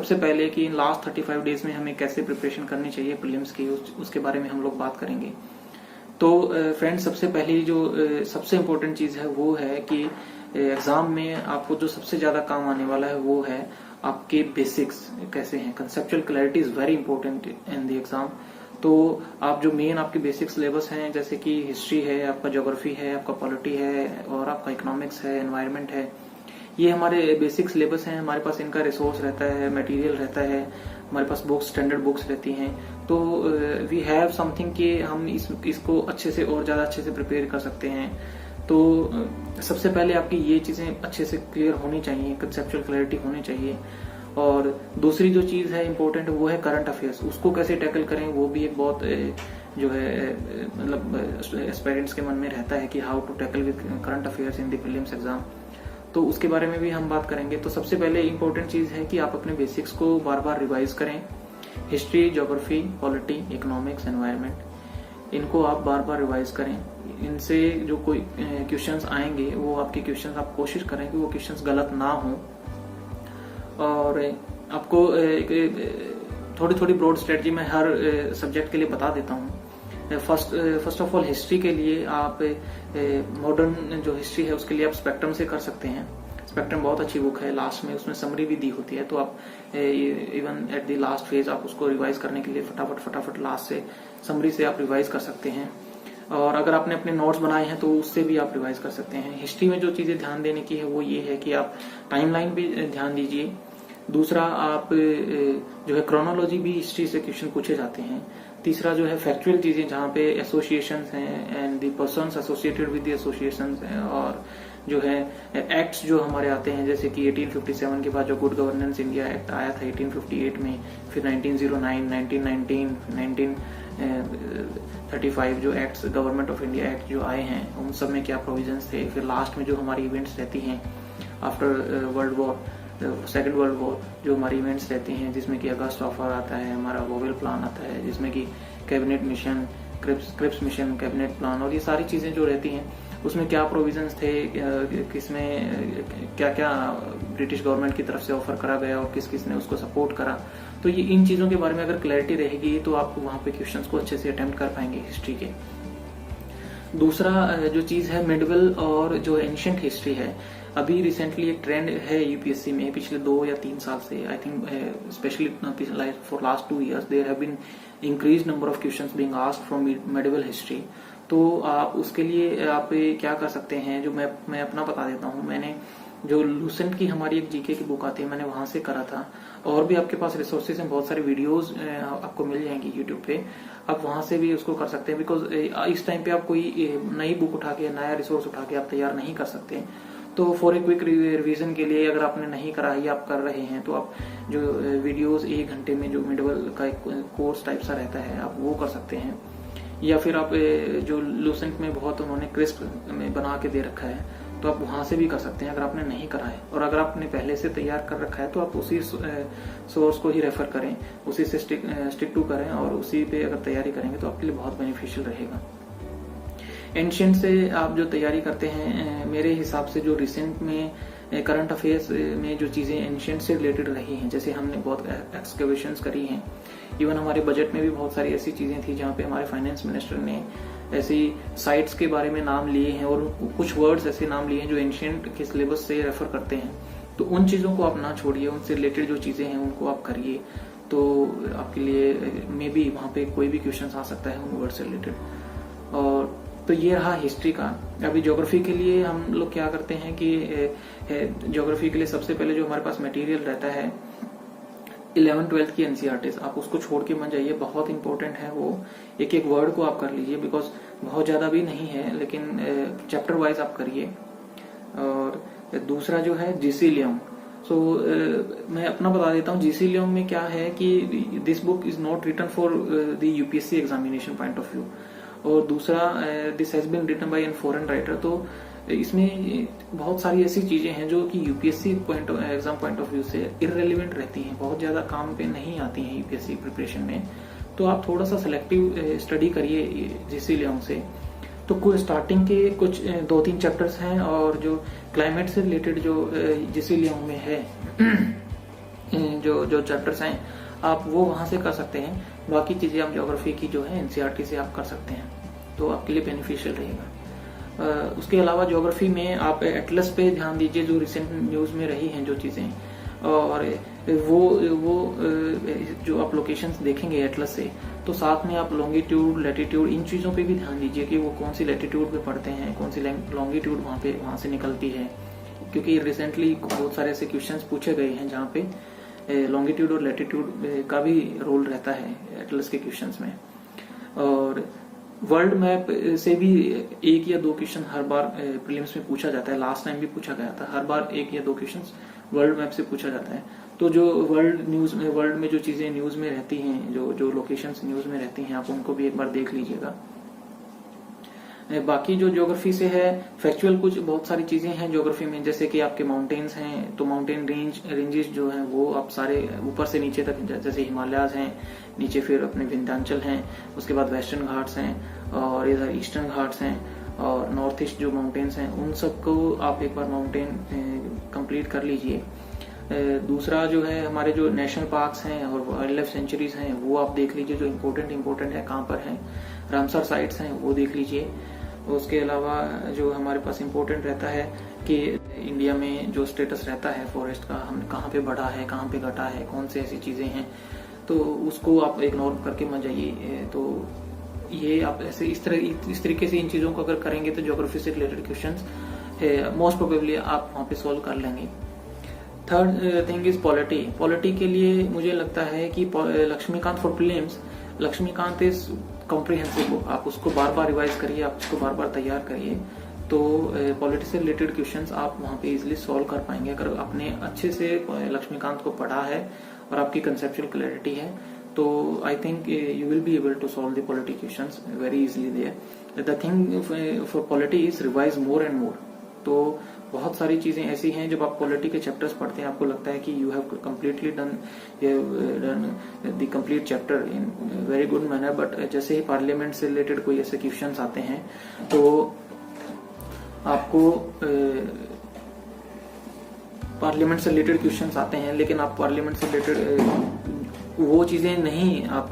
सबसे पहले कि इन लास्ट 35 डेज में हमें कैसे प्रिपरेशन करनी चाहिए प्रीलिम्स की, उसके बारे में हम लोग बात करेंगे। तो फ्रेंड्स, सबसे पहली जो सबसे इम्पोर्टेंट चीज है वो है कि एग्जाम में आपको जो सबसे ज्यादा काम आने वाला है वो है आपके बेसिक्स कैसे हैं। Conceptual clarity is very important in the exam. तो आप जो मेन आपके बेसिक सिलेबस हैं, जैसे कि हिस्ट्री है, आपका ज्योग्राफी है, आपका पॉलिटी है और आपका इकोनॉमिक्स है, एनवायरनमेंट है, ये हमारे बेसिक सिलेबस हैं। हमारे पास इनका रिसोर्स रहता है, मटेरियल रहता है, हमारे पास बुक्स, स्टैंडर्ड बुक्स रहती हैं। तो वी हैव समथिंग कि हम इसको अच्छे से और ज्यादा अच्छे से प्रिपेयर कर सकते हैं। तो सबसे पहले आपकी ये चीजें अच्छे से क्लियर होनी चाहिए, कंसेप्चुअल क्लैरिटी होनी चाहिए। और दूसरी जो चीज है इम्पोर्टेंट वो है करंट अफेयर्स। उसको कैसे टैकल करें वो भी एक बहुत जो है मतलब एस्पायरेंट्स के मन में रहता है कि how to tackle with current affairs in the prelims exam. तो उसके बारे में भी हम बात करेंगे। तो सबसे पहले इम्पोर्टेंट चीज है कि आप अपने बेसिक्स को बार बार रिवाइज करें। History, geography, polity, economics, environment, इनको आप बार बार रिवाइज करें। इनसे जो कोई क्वेश्चंस आएंगे वो आपके क्वेश्चंस आप कोशिश करें कि वो क्वेश्चंस गलत ना हो। और आपको थोड़ी थोड़ी ब्रॉड स्ट्रेटजी मैं हर सब्जेक्ट के लिए बता देता हूँ। फर्स्ट ऑफ ऑल हिस्ट्री के लिए आप मॉडर्न जो हिस्ट्री है उसके लिए आप स्पेक्ट्रम से कर सकते हैं। स्पेक्ट्रम बहुत अच्छी बुक है, लास्ट में उसमें समरी भी दी होती है। तो आप even at the last phase आप उसको रिवाइज करने के लिए फटाफट लास्ट से समरी से आप रिवाइज कर सकते हैं। और अगर आपने अपने नोट्स बनाए हैं तो उससे भी आप रिवाइज कर सकते हैं। हिस्ट्री में जो चीजें ध्यान देने की है वो ये है कि आप टाइमलाइन भी ध्यान दीजिए। दूसरा, आप जो है क्रोनोलॉजी भी हिस्ट्री से क्वेश्चन पूछे जाते हैं। तीसरा जो है फैक्चुअल चीजें जहाँ पे एसोसिएशंस हैं and the persons associated with the associations हैं। और जो है एक्ट्स जो हमारे आते हैं, जैसे कि 1857 के बाद जो गुड गवर्नेंस इंडिया एक्ट आया था 1858 में, फिर 1909, 1919, 1935 जो acts government of India act जो आए हैं उन सब में क्या प्रोविजंस थे। फिर लास्ट में जो हमारी इवेंट्स रहती हैं after world war, second world war, जो हमारी इवेंट्स रहती हैं जिसमें कि अगस्त ऑफर आता है, हमारा वोवेल प्लान आता है, जिसमें कि cabinet mission, Cripps mission, cabinet plan और ये सारी चीजें जो रहती हैं उसमें क्या प्रोविजंस थे, किसमें क्या क्या ब्रिटिश गवर्नमेंट की तरफ से ऑफर करा गया और किस किस ने उसको सपोर्ट करा। तो ये इन चीजों के बारे में अगर क्लैरिटी रहेगी तो आप वहां पे क्वेश्चंस को अच्छे से अटेम्प्ट कर पाएंगे हिस्ट्री के। दूसरा जो चीज है मिडिवल और जो एंशिएंट हिस्ट्री है, अभी रिसेंटली एक ट्रेंड है यूपीएससी में पिछले 2 या 3 साल से, I think specially for last 2 years there have been increase number of questions being asked from medieval history. तो आप उसके लिए आप क्या कर सकते हैं, जो मैं अपना बता देता हूँ। मैंने जो लूसेंट की हमारी एक जीके की बुक आती है मैंने वहां से करा था। और भी आपके पास रिसोर्सेज हैं, बहुत सारे वीडियोस आपको मिल जाएंगी यूट्यूब पे, आप वहां से भी उसको कर सकते हैं। बिकॉज इस टाइम पे आप कोई नई बुक उठा के, नया रिसोर्स उठा के आप तैयार नहीं कर सकते। तो फॉर ए क्विक रिवीजन के लिए अगर आपने नहीं करा या आप कर रहे हैं तो आप जो वीडियोस 1 घंटे में जो मिडवल का एक कोर्स टाइप सा रहता है आप वो कर सकते हैं। या फिर आप जो लूसेंट में बहुत उन्होंने क्रिस्प में बना के दे रखा है तो आप वहां से भी कर सकते हैं अगर आपने नहीं करा है। और अगर आपने पहले से तैयार कर रखा है तो आप उसी सोर्स को ही रेफर करें, उसी से स्टिक टू करें और उसी पे अगर तैयारी करेंगे तो आपके लिए बहुत बेनिफिशियल रहेगा। एंशिएंट से आप जो तैयारी करते हैं, मेरे हिसाब से जो रिसेंट में करंट अफेयर्स में जो चीजें एंशिएंट से रिलेटेड रही हैं, जैसे हमने बहुत एक्सकवेशंस करी हैं, इवन हमारे बजट में भी बहुत सारी ऐसी चीजें थी जहाँ पे हमारे फाइनेंस मिनिस्टर ने ऐसी साइट्स के बारे में नाम लिए हैं और कुछ वर्ड्स ऐसे नाम लिए हैं जो एंशिएंट के सिलेबस से रेफर करते हैं। तो उन चीजों को आप ना छोड़िए, उनसे रिलेटेड जो चीजें हैं उनको आप करिए। तो आपके लिए मे बी वहां पे कोई भी क्वेश्चन आ सकता है उन वर्ड से रिलेटेड। और तो ये रहा हिस्ट्री का। अभी ज्योग्राफी के लिए हम लोग क्या करते हैं कि ज्योग्राफी के लिए सबसे पहले जो हमारे पास मटेरियल रहता है 11th-12th की एनसीईआरटीज, आप उसको छोड़ के मत जाइए, बहुत इंपॉर्टेंट है वो। एक एक वर्ड को आप कर लीजिए, बिकॉज बहुत ज्यादा भी नहीं है, लेकिन चैप्टर वाइज आप करिए। और दूसरा जो है जीसी लियोंग, सो मैं अपना बता देता हूँ। जीसी लियोंग में क्या है कि this book is not written for the UPSC examination point of view, और दूसरा this has been written by an foreign writer. तो इसमें बहुत सारी ऐसी चीजें हैं जो कि UPSC exam point of view से इररेलेवेंट रहती हैं, बहुत ज्यादा काम पे नहीं आती हैं यूपीएससी प्रिपरेशन में। तो आप थोड़ा सा सिलेक्टिव स्टडी करिए जीसी लियोंग से। तो कुछ स्टार्टिंग के कुछ 2-3 चैप्टर्स हैं, और जो क्लाइमेट से रिलेटेड जो जीसी लियोंग में है जो जो चैप्टर्स हैं आप वो वहां से कर सकते हैं। बाकी चीजें आप ज्योग्राफी की जो है एनसीईआरटी से आप कर सकते हैं, तो आपके लिए बेनिफिशियल रहेगा। उसके अलावा ज्योग्राफी में आप एटलस पे ध्यान दीजिए, जो रिसेंट न्यूज में रही हैं जो चीजें, और वो जो आप लोकेशंस देखेंगे एटलस से, तो साथ में आप लॉन्गिट्यूड लैटिट्यूड इन चीजों पे भी ध्यान दीजिए कि वो कौन सी लैटिट्यूड पे पड़ते हैं, कौन सी लॉन्गिट्यूड वहां से निकलती है, क्योंकि रिसेंटली बहुत सारे ऐसे क्वेश्चंस पूछे गए हैं जहाँ पे लॉन्गिट्यूड और लैटिट्यूड का भी रोल रहता है एटलस के क्वेश्चंस में। और वर्ल्ड मैप से भी एक या दो क्वेश्चन हर बार प्रीलिम्स में पूछा जाता है, लास्ट टाइम भी पूछा गया था, हर बार एक या दो क्वेश्चंस वर्ल्ड मैप से पूछा जाता है। तो जो वर्ल्ड में जो चीजें न्यूज में रहती हैं, जो लोकेशंस न्यूज में रहती हैं, आप उनको भी एक बार देख लीजिएगा। बाकी जो ज्योग्राफी से है फैक्चुअल कुछ बहुत सारी चीजें हैं ज्योग्राफी में, जैसे कि आपके माउंटेन्स हैं, तो माउंटेन रेंजेस जो हैं वो आप सारे ऊपर से नीचे तक, जैसे हिमालयाज हैं, नीचे फिर अपने विंध्याचल हैं, उसके बाद वेस्टर्न घाट्स हैं और इधर ईस्टर्न घाट्स हैं, और नॉर्थ ईस्ट जो माउंटेन्स हैं उन सबको आप एक बार माउंटेन कंप्लीट कर लीजिए। दूसरा जो है हमारे जो नेशनल पार्क्स हैं और वाइल्ड लाइफ सेंचुरीज हैं वो आप देख लीजिए, जो इम्पोर्टेंट है कहाँ पर हैं। रामसर साइट्स हैं वो देख लीजिए। उसके अलावा जो हमारे पास इम्पोर्टेंट रहता है कि इंडिया में जो स्टेटस रहता है फॉरेस्ट का, हम कहाँ पे बढ़ा है, कहाँ पे घटा है, कौन से ऐसी चीजें हैं, तो उसको आप इग्नोर करके मत जाइए। तो ये आप ऐसे इस तरीके से इन चीजों को अगर करेंगे तो ज्योग्राफी से रिलेटेड क्वेश्चंस मोस्ट प्रोबेबली आप वहाँ पे सॉल्व कर लेंगे। थर्ड थिंग इज पॉलिटी के लिए मुझे लगता है कि Laxmikanth for prelims, Laxmikanth is comprehensive, आप उसको बार बार रिवाइज करिए, आप उसको बार बार तैयार करिए, तो पॉलिटिक्स से रिलेटेड क्वेश्चंस आप वहाँ पे इजिली सॉल्व कर पाएंगे अगर आपने अच्छे से लक्ष्मीकांत को पढ़ा है और आपकी कंसेप्चुअल क्लैरिटी है। तो I think you will be able to solve the polity questions very easily there. The thing for polity is revise more and more. तो बहुत सारी चीजें ऐसी हैं जब आप पॉलिटी के चैप्टर्स पढ़ते हैं आपको लगता है कि you have completely done the complete chapter in very good manner, but जैसे ही पार्लियामेंट से रिलेटेड कोई ऐसे क्वेश्चंस आते हैं तो आपको पार्लियामेंट से रिलेटेड क्वेश्चंस आते हैं, लेकिन आप पार्लियामेंट से रिलेटेड वो चीजें नहीं आप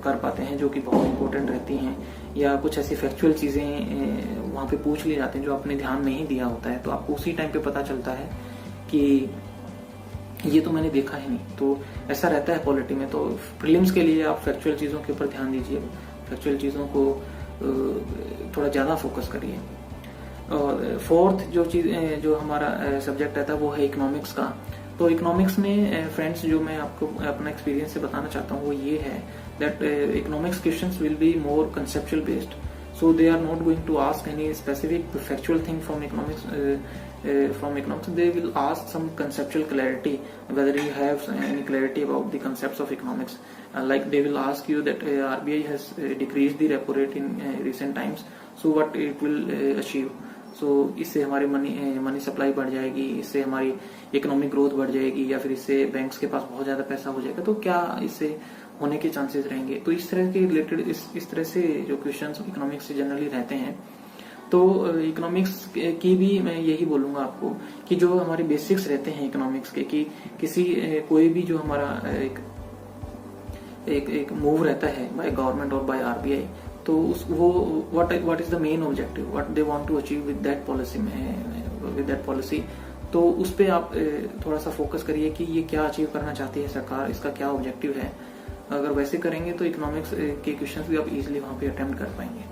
कर पाते हैं जो कि बहुत इंपॉर्टेंट रहती हैं, या कुछ ऐसी फैक्चुअल चीजें वहां पे पूछ ली जाती हैं जो आपने ध्यान नहीं दिया होता है, तो आपको उसी टाइम पे पता चलता है कि ये तो मैंने देखा ही नहीं। तो ऐसा रहता है पॉलिटी में। तो प्रीलिम्स के लिए आप फैक्चुअल चीजों के ऊपर ध्यान दीजिए, फैक्चुअल चीजों को थोड़ा ज्यादा फोकस करिए। और फोर्थ जो हमारा सब्जेक्ट रहता है वो है इकोनॉमिक्स का। तो इकोनॉमिक्स में फ्रेंड्स जो मैं आपको अपना एक्सपीरियंस से बताना चाहता हूँ वो ये है that economics questions will be more conceptual based, so they are not going to ask any specific factual thing from economics. They will ask some conceptual clarity, whether you have any clarity about the concepts of economics. Like they will ask you that RBI has decreased the repo rate in recent times, so what it will achieve. So इससे हमारी money supply बढ़ जाएगी, इससे हमारी economic growth बढ़ जाएगी, या फिर इससे बैंक्स के पास बहुत ज्यादा पैसा हो जाएगा, तो क्या इससे होने के चांसेस रहेंगे। तो इस तरह के रिलेटेड इस तरह से जो क्वेश्चंस इकोनॉमिक्स से जनरली रहते हैं, तो इकोनॉमिक्स की भी मैं यही बोलूंगा आपको कि जो हमारे बेसिक्स रहते हैं इकोनॉमिक्स के, कि किसी कोई भी जो हमारा एक मूव रहता है बाय गवर्नमेंट और बाय आरबीआई, तो वो what is the main objective, what they want to achieve with that policy, तो उस पे आप थोड़ा सा फोकस करिए कि ये क्या अचीव करना चाहती है सरकार, इसका क्या ऑब्जेक्टिव है। अगर वैसे करेंगे तो इकोनॉमिक्स के क्वेश्चंस भी आप इजीली वहां पे अटेम्प्ट कर पाएंगे।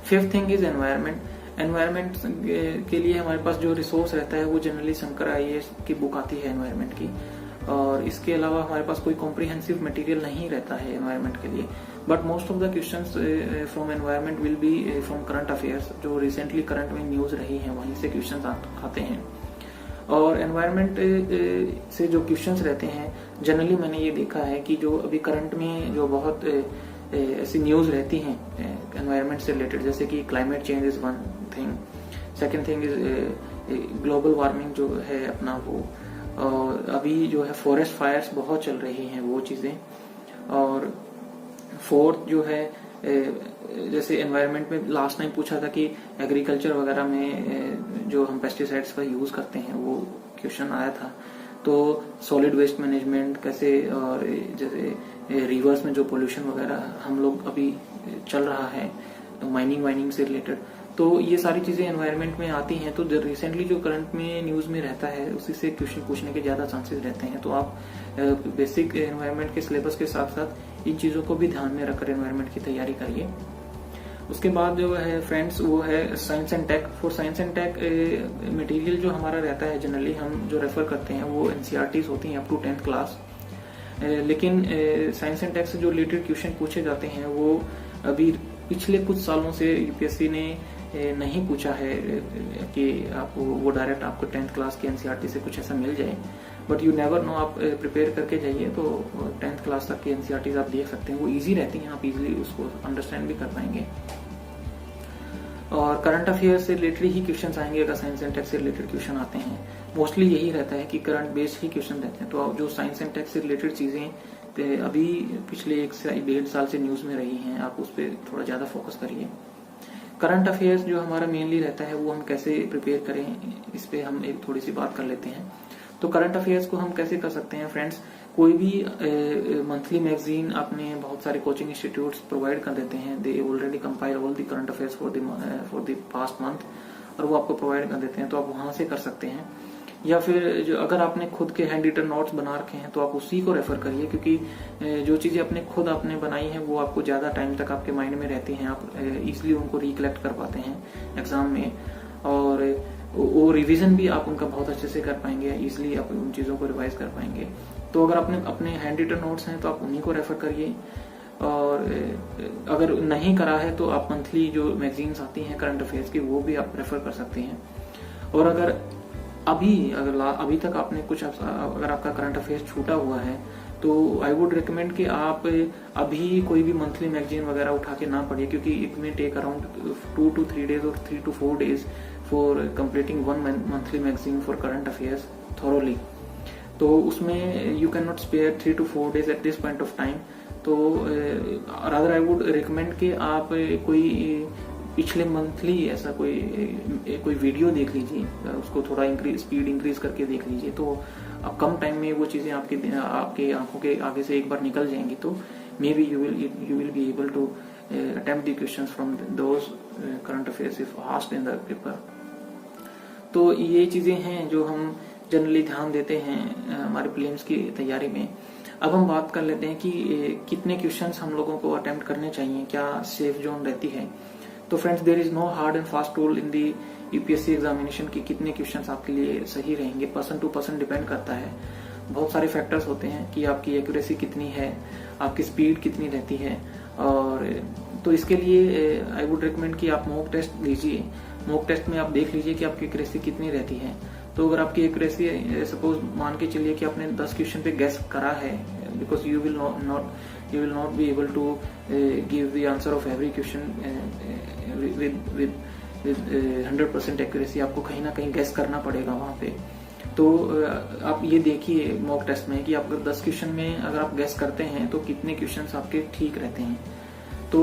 Fifth thing is environment. Environment के लिए हमारे पास जो रिसोर्स रहता है वो जनरली शंकर आईएएस की बुक आती है एनवायरनमेंट की, और इसके अलावा हमारे पास कोई कॉम्प्रिहेंसिव मटेरियल नहीं रहता है एनवायरनमेंट के लिए। But most of the questions from environment will be from current affairs, जो रिसेंटली करंट में न्यूज रही है वहीं से क्वेश्चंस आते हैं। और एनवायरनमेंट से जो क्वेश्चंस रहते हैं जनरली मैंने ये देखा है कि जो अभी करंट में जो बहुत ऐसी न्यूज रहती हैं एनवायरनमेंट से रिलेटेड, जैसे कि climate change is one thing, second thing is global warming जो है अपना वो, और अभी जो है फॉरेस्ट फायर्स बहुत चल रही हैं वो चीजें, और फोर्थ जो है जैसे एनवायरनमेंट में लास्ट टाइम पूछा था कि एग्रीकल्चर वगैरह में जो हम पेस्टिसाइड्स का यूज करते हैं वो क्वेश्चन आया था, तो सॉलिड वेस्ट मैनेजमेंट कैसे, और जैसे रिवर्स में जो पोल्यूशन वगैरह हम लोग अभी चल रहा है, तो माइनिंग से रिलेटेड, तो ये सारी चीजें एनवायरनमेंट में आती हैं। तो रिसेंटली जो करंट में न्यूज में रहता है उसी से क्वेश्चन पूछने के ज्यादा चांसेस रहते हैं। तो आप बेसिक एनवायरनमेंट के सिलेबस के साथ साथ इन चीजों को भी ध्यान में रखकर एनवायरनमेंट की तैयारी करिए। उसके बाद जो है फ्रेंड्स वो है science and tech. For science and tech material जो हमारा रहता है, जनरली हम जो रेफर करते हैं वो एनसीईआरटीज होती हैं अप टू 10th क्लास। लेकिन साइंस एंड टेक से जो रिलेटेड क्वेश्चन पूछे जाते हैं वो अभी पिछले कुछ सालों से यूपीएससी ने नहीं पूछा है कि आपको वो डायरेक्ट आपको 10th क्लास की एनसीईआरटी से कुछ ऐसा मिल जाए, बट यू नेवर नो। आप प्रिपेयर करके जाइए तो 10th क्लास तक की एनसीईआरटीज आप देख सकते हैं, वो इजी रहती हैं, आप इजीली उसको अंडरस्टैंड भी कर पाएंगे। और करंट अफेयर से रिलेटेड ही क्वेश्चन आएंगे। अगर साइंस एंड टेक से रिलेटेड क्वेश्चन आते हैं, मोस्टली यही रहता है कि करंट बेस्ड ही क्वेश्चन रहते हैं। तो जो साइंस एंड टेक से रिलेटेड चीजें अभी पिछले 1 से 1.5 साल से न्यूज में रही हैं, आप उस पर थोड़ा ज्यादा फोकस करिए। करंट अफेयर्स जो हमारा मेनली रहता है वो हम कैसे प्रिपेयर करें, इस पे हम एक थोड़ी सी बात कर लेते हैं। तो करंट अफेयर्स को हम कैसे कर सकते हैं फ्रेंड्स, कोई भी मंथली मैगजीन अपने बहुत सारे कोचिंग इंस्टीट्यूट्स प्रोवाइड कर देते हैं। They already compile all the current affairs for the past month, और वो आपको प्रोवाइड कर देते हैं, तो आप वहां से कर सकते हैं। या फिर जो अगर आपने खुद के हैंड रिटन नोट्स बना रखे हैं तो आप उसी को रेफर करिए, क्योंकि जो चीजें आपने बनाई हैं वो आपको ज्यादा टाइम तक आपके माइंड में रहती हैं, आप इजिली उनको रिकलेक्ट कर पाते हैं एग्जाम में, और वो रिवीजन भी आप उनका बहुत अच्छे से कर पाएंगे, इजिली आप उन चीजों को रिवाइज कर पाएंगे। तो अगर आपने अपने हैंड रिटन नोट्स हैं तो आप उन्हीं को रेफर करिए, और अगर नहीं करा है तो आप मंथली जो मैगजीन्स आती हैं करंट अफेयर्स की वो भी आप रेफर कर सकते हैं। और अगर अभी तक आपने कुछ, अगर आपका करंट अफेयर्स छूटा हुआ है तो आई वुड रिकमेंड कि आप अभी कोई भी मंथली मैगजीन वगैरह उठा के ना पढ़िए, क्योंकि it may take around 2 to 3 days और 3 to 4 days for completing 1 monthly magazine for current affairs thoroughly. तो उसमें you can not spare 3 to 4 days at this point of time. तो रादर आई वुड रिकमेंड कि आप कोई पिछले monthly ऐसा कोई वीडियो देख लीजिए, उसको थोड़ा स्पीड इंक्रीज करके देख लीजिए, तो अब कम टाइम में वो चीजें आपके आंखों के आगे से एक बार निकल जाएंगी। तो maybe you will be able to attempt the questions from those current affairs if asked in the paper. तो ये चीजें हैं जो हम जनरली ध्यान देते हैं हमारे प्रीलिम्स की तैयारी में। अब हम बात कर लेते हैं कि कितने क्वेश्चंस हम लोगों को अटेम्प्ट करने चाहिए, क्या सेफ जोन रहती है। तो friends, there is no hard and fast rule in the UPSC examination की कितने क्वेश्चंस आपके लिए सही रहेंगे। पर्सन टू पर्सन डिपेंड करता है, बहुत सारे फैक्टर्स होते हैं कि आपकी एक्यूरेसी कितनी है, आपकी स्पीड कितनी रहती है। और तो इसके लिए आई वुड रिकमेंड कि आप मॉक टेस्ट लीजिए। मॉक टेस्ट में आप देख लीजिए कि आपकी एक्यूरेसी कितनी रहती है। तो अगर आपकी एक्यूरेसी सपोज मान के चलिए कि आपने 10 क्वेश्चन पे गेस करा है, because you will not be able to give the answer of every question with 100% accuracy, आपको कहीं ना कहीं गेस करना पड़ेगा वहां पे। तो आप ये देखिए मॉक टेस्ट में कि आप अगर 10 क्वेश्चन में अगर आप गेस करते हैं तो कितने क्वेश्चंस आपके ठीक रहते हैं। तो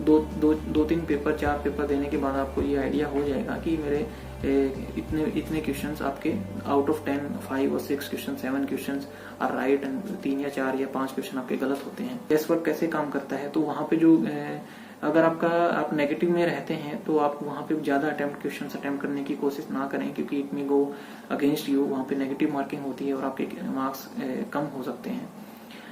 2-3 पेपर 4 पेपर देने के बाद आपको ये आइडिया हो जाएगा कि मेरे इतने क्वेश्चंस आपके आउट ऑफ 10 5 और 6 question 7 questions are right and 3 या 4 या 5 क्वेश्चन आपके गलत होते हैं। गेस वर्क कैसे काम करता है, तो वहां पे जो अगर आप नेगेटिव में रहते हैं तो आप वहां पे ज्यादा क्वेश्चंस अटेम्प्ट करने की कोशिश ना करें, क्योंकि it may go against you, वहां पे नेगेटिव मार्किंग होती है और आपके मार्क्स कम हो सकते हैं।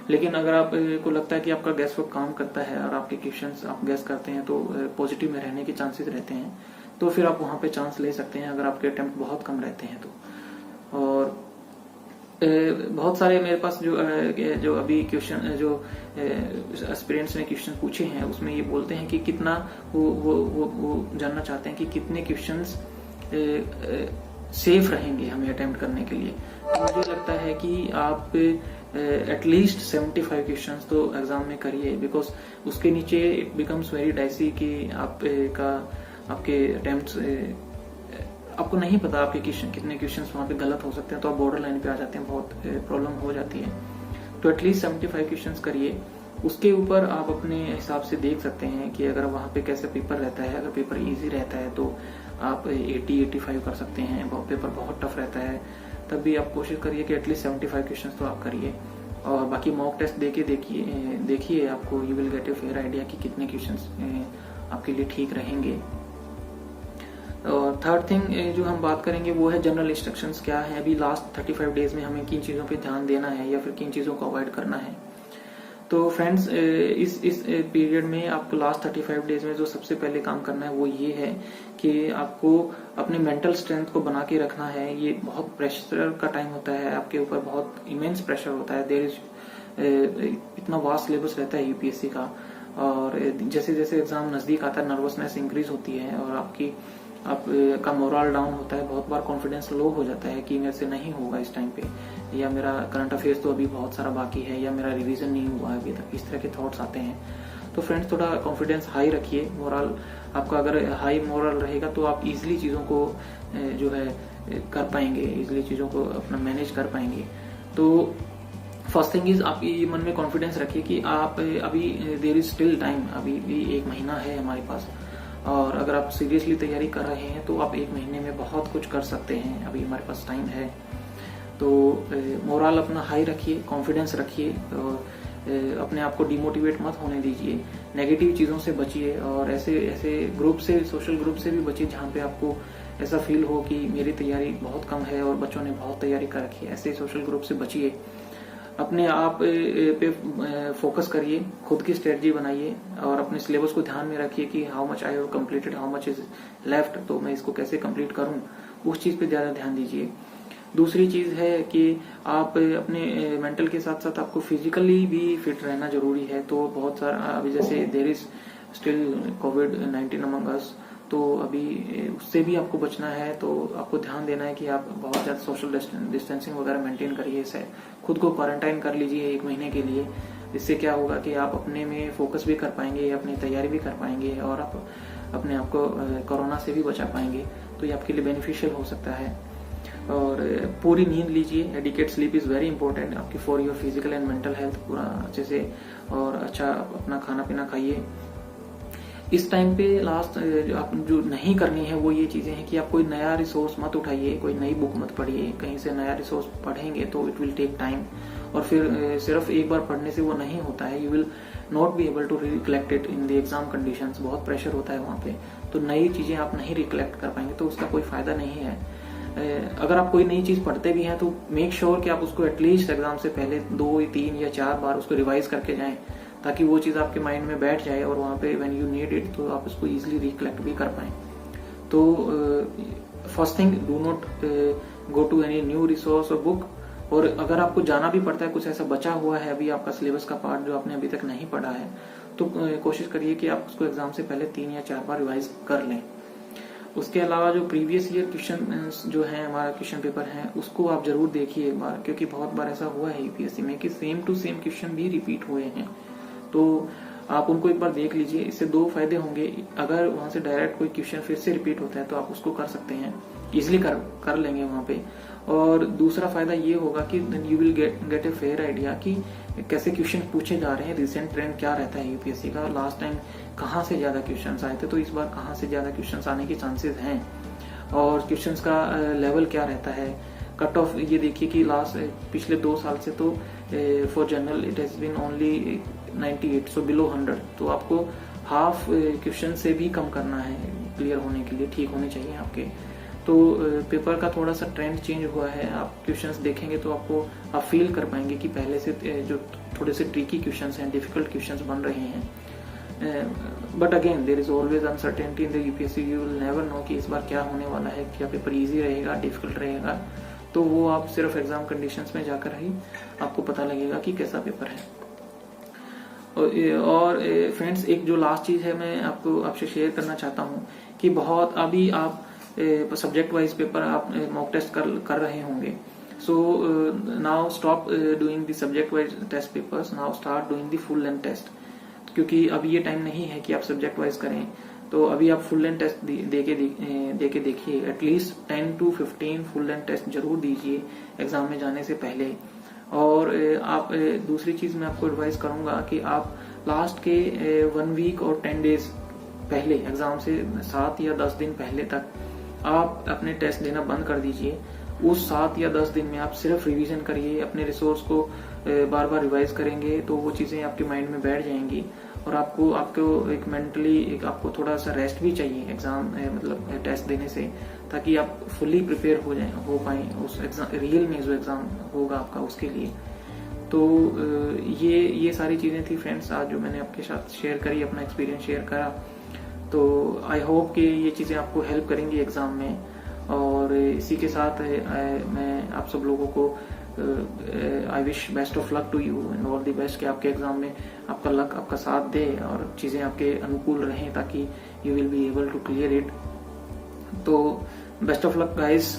लेकिन अगर आपको लगता है कि आपका गैस वर्क काम करता है और आपके क्वेश्चंस आप गैस करते हैं तो पॉजिटिव में रहने के चांसेस रहते हैं, तो फिर आप वहां पे चांस ले सकते हैं अगर आपके अटेम्प्ट बहुत कम रहते हैं तो। और बहुत सारे मेरे पास जो अभी क्वेश्चन जो एस्पिरेंट्स ने क्वेश्चन पूछे हैं उसमें ये बोलते हैं कि कितना वो जानना चाहते हैं कि कितने क्वेश्चंस सेफ रहेंगे हमें अटेम्प्ट करने के लिए। तो मुझे लगता है कि आप एटलीस्ट 75 क्वेश्चंस तो एग्जाम में करिए, बिकॉज उसके नीचे इट बिकम्स वेरी डाइसी कि आपके अटेम्प्ट्स आपको नहीं पता आपके कितने क्वेश्चंस वहां पे गलत हो सकते हैं, तो आप बॉर्डर लाइन पे आ जाते हैं, बहुत प्रॉब्लम हो जाती है। तो एटलीस्ट 75 क्वेश्चंस करिए। उसके ऊपर आप अपने हिसाब से देख सकते हैं कि अगर वहां पे कैसा पेपर रहता है। अगर पेपर इजी रहता है तो आप 80-85 कर सकते हैं, पेपर बहुत टफ रहता है तब भी आप कोशिश करिए कि एटलीस्ट 75 क्वेश्चन तो आप करिए। और बाकी मॉक टेस्ट देके देखिए आपको you will get a fair idea कि कितने क्वेश्चंस आपके लिए ठीक रहेंगे। और थर्ड थिंग जो हम बात करेंगे वो है जनरल इंस्ट्रक्शंस क्या है, अभी लास्ट 35 डेज में हमें किन चीज़ों पे ध्यान देना है या फिर किन चीज़ों को अवॉइड करना है। तो फ्रेंड्स इस पीरियड में आपको लास्ट 35 डेज में जो सबसे पहले काम करना है वो ये है कि आपको अपने मेंटल स्ट्रेंथ को बना के रखना है। ये बहुत प्रेशर का टाइम होता है, आपके ऊपर बहुत इमेंस प्रेशर होता है। देयर इज इतना वास्ट सिलेबस रहता है यूपीएससी का, और जैसे जैसे एग्जाम नजदीक आता है नर्वसनेस इंक्रीज होती है और आपका मोरल डाउन होता है। बहुत बार कॉन्फिडेंस लो हो जाता है कि मेरे से नहीं होगा इस टाइम पे, या मेरा करंट अफेयर्स तो अभी बहुत सारा बाकी है, या मेरा रिवीजन नहीं हुआ है अभी तक, इस तरह के थॉट्स आते हैं। तो फ्रेंड्स थोड़ा कॉन्फिडेंस हाई रखिए। मोरल आपका अगर हाई मोरल रहेगा तो आप इजीली चीज़ों को जो है कर पाएंगे, इजीली चीज़ों को अपना मैनेज कर पाएंगे। तो फर्स्ट थिंग इज आप ये मन में कॉन्फिडेंस रखिए कि आप अभी देयर इज स्टिल टाइम, अभी भी 1 महीना है हमारे पास, और अगर आप सीरियसली तैयारी कर रहे हैं तो आप 1 महीने में बहुत कुछ कर सकते हैं। अभी हमारे पास टाइम है। तो मोरल अपना हाई रखिए, कॉन्फिडेंस रखिए, और अपने आप को डिमोटिवेट मत होने दीजिए। नेगेटिव चीज़ों से बचिए, और ऐसे ग्रुप से, सोशल ग्रुप से भी बचिए जहाँ पे आपको ऐसा फील हो कि मेरी तैयारी बहुत कम है और बच्चों ने बहुत तैयारी कर रखी है। ऐसे सोशल ग्रुप से बचिए। अपने आप पे फोकस करिए, खुद की स्ट्रेटजी बनाइए, और अपने सिलेबस को ध्यान में रखिए कि how much I have completed, how much is left, तो मैं इसको कैसे कंप्लीट करूं, उस चीज पे ज्यादा ध्यान दीजिए। दूसरी चीज है कि आप अपने मेंटल के साथ साथ आपको फिजिकली भी फिट रहना जरूरी है। तो बहुत सारा अभी जैसे देयर इज स्टिल कोविड-19 अमंग अस, तो अभी उससे भी आपको बचना है। तो आपको ध्यान देना है कि आप बहुत ज्यादा सोशल डिस्टेंसिंग वगैरह मेंटेन करिए, खुद को क्वारंटाइन कर लीजिए 1 महीने के लिए। इससे क्या होगा कि आप अपने में फोकस भी कर पाएंगे, अपनी तैयारी भी कर पाएंगे, और आप अपने आप को कोरोना से भी बचा पाएंगे। तो ये आपके लिए बेनिफिशियल हो सकता है। और पूरी नींद लीजिए, adequate sleep is very important आपकी for your physical and mental health, पूरा अच्छे से और अच्छा अपना खाना पीना खाइए। इस टाइम पे लास्ट आप जो नहीं करनी है वो ये चीजें हैं कि आप कोई नया रिसोर्स मत उठाइए, कोई नई बुक मत पढ़िए। कहीं से नया रिसोर्स पढ़ेंगे तो इट विल टेक टाइम, और फिर सिर्फ एक बार पढ़ने से वो नहीं होता है। You will not be able to recollect it in the exam conditions, बहुत प्रेशर होता है वहाँ पे। तो नई चीजें आप नहीं रिकलेक्ट कर पाएंगे, तो उसका कोई फायदा नहीं है। अगर आप कोई नई चीज पढ़ते भी हैं तो मेक श्योर कि आप उसको एटलीस्ट एग्जाम से पहले 2, 3 या 4 बार उसको रिवाइज करके जाएं, ताकि वो चीज आपके माइंड में बैठ जाए, और वहां पे व्हेन यू नीड इट तो आप उसको इजीली रिकलेक्ट भी कर पाए। तो first thing, do not go to any new resource और बुक। और अगर आपको जाना भी पड़ता है, कुछ ऐसा बचा हुआ है अभी आपका सिलेबस का पार्ट जो आपने अभी तक नहीं पढ़ा है, तो कोशिश करिए कि आप उसको एग्जाम से पहले 3 या 4 बार रिवाइज कर लें। उसके अलावा जो प्रीवियस ईयर क्वेश्चन जो है, हमारा क्वेश्चन पेपर है, उसको आप जरूर देखिए एक बार, क्योंकि बहुत बार ऐसा हुआ है यूपीएससी में कि सेम टू सेम क्वेश्चन भी रिपीट हुए हैं। तो आप उनको एक बार देख लीजिए। इससे 2 फायदे होंगे। अगर वहां से डायरेक्ट कोई क्वेश्चन फिर से रिपीट होता है तो आप उसको कर सकते हैं, इजिली कर लेंगे वहां पे। और दूसरा फायदा ये होगा कि you will get a fair idea कि कैसे क्वेश्चन पूछे जा रहे हैं, रिसेंट ट्रेंड क्या रहता है यूपीएससी का, लास्ट टाइम कहाँ से ज्यादा क्वेश्चन आए थे, तो इस बार कहाँ से ज्यादा क्वेश्चन आने के चांसेस हैं, और क्वेश्चन का लेवल क्या रहता है। कट ऑफ ये देखिए कि पिछले 2 साल से तो for general it has been only 98, so below 100। तो आपको हाफ क्वेश्चन से भी कम करना है क्लियर होने के लिए, ठीक होने चाहिए आपके। तो पेपर का थोड़ा सा ट्रेंड चेंज हुआ है। आप क्वेश्चंस देखेंगे तो आप फील कर पाएंगे कि पहले से जो थोड़े से ट्रिकी क्वेश्चंस हैं, डिफिकल्ट क्वेश्चंस बन रहे हैं। But again there is always uncertainty in the UPSC. You will never know कि इस बार क्या होने वाला है, क्या पेपर इजी रहेगा, डिफिकल्ट रहेगा। तो वो आप सिर्फ एग्जाम कंडीशंस में जाकर ही आपको पता लगेगा कि कैसा पेपर है। और फ्रेंड्स, एक जो लास्ट चीज है मैं आपसे शेयर करना चाहता हूँ कि बहुत अभी आप सब्जेक्ट वाइज पेपर आप मॉक टेस्ट कर रहे होंगे। So now stop doing the subject wise test papers, now start doing the full length test. क्योंकि अभी ये टाइम नहीं है कि आप सब्जेक्ट वाइज करें, तो अभी आप फुल लेंथ टेस्ट दे के देखिए। At least 10 to 15 full length test जरूर दीजिए एग्जाम में जाने से पहले। और आप दूसरी चीज मैं आपको एडवाइस करूंगा कि आप लास्ट के 1 वीक और 10 डेज पहले, एग्जाम से 7 या 10 दिन पहले तक आप अपने टेस्ट देना बंद कर दीजिए। उस 7 या 10 दिन में आप सिर्फ रिवीजन करिए, अपने रिसोर्स को बार बार रिवाइज करेंगे तो वो चीजें आपके माइंड में बैठ जाएंगी। और आपको एक मेंटली एक आपको थोड़ा सा रेस्ट भी चाहिए एग्जाम मतलब टेस्ट देने से, ताकि आप फुली प्रिपेयर हो पाए उस एग्जाम रियल में जो एग्जाम होगा आपका उसके लिए। तो ये सारी चीजें थी फ्रेंड्स आज जो मैंने आपके साथ शेयर करी, अपना एक्सपीरियंस शेयर करा। तो आई होप कि ये चीजें आपको हेल्प करेंगी एग्जाम में। और इसी के साथ मैं आप सब लोगों को I wish best of luck to you and all the best, कि आपके एग्जाम में आपका लक आपका साथ दे और चीजें आपके अनुकूल रहें ताकि you will be able to clear it. तो बेस्ट ऑफ लक गाइस।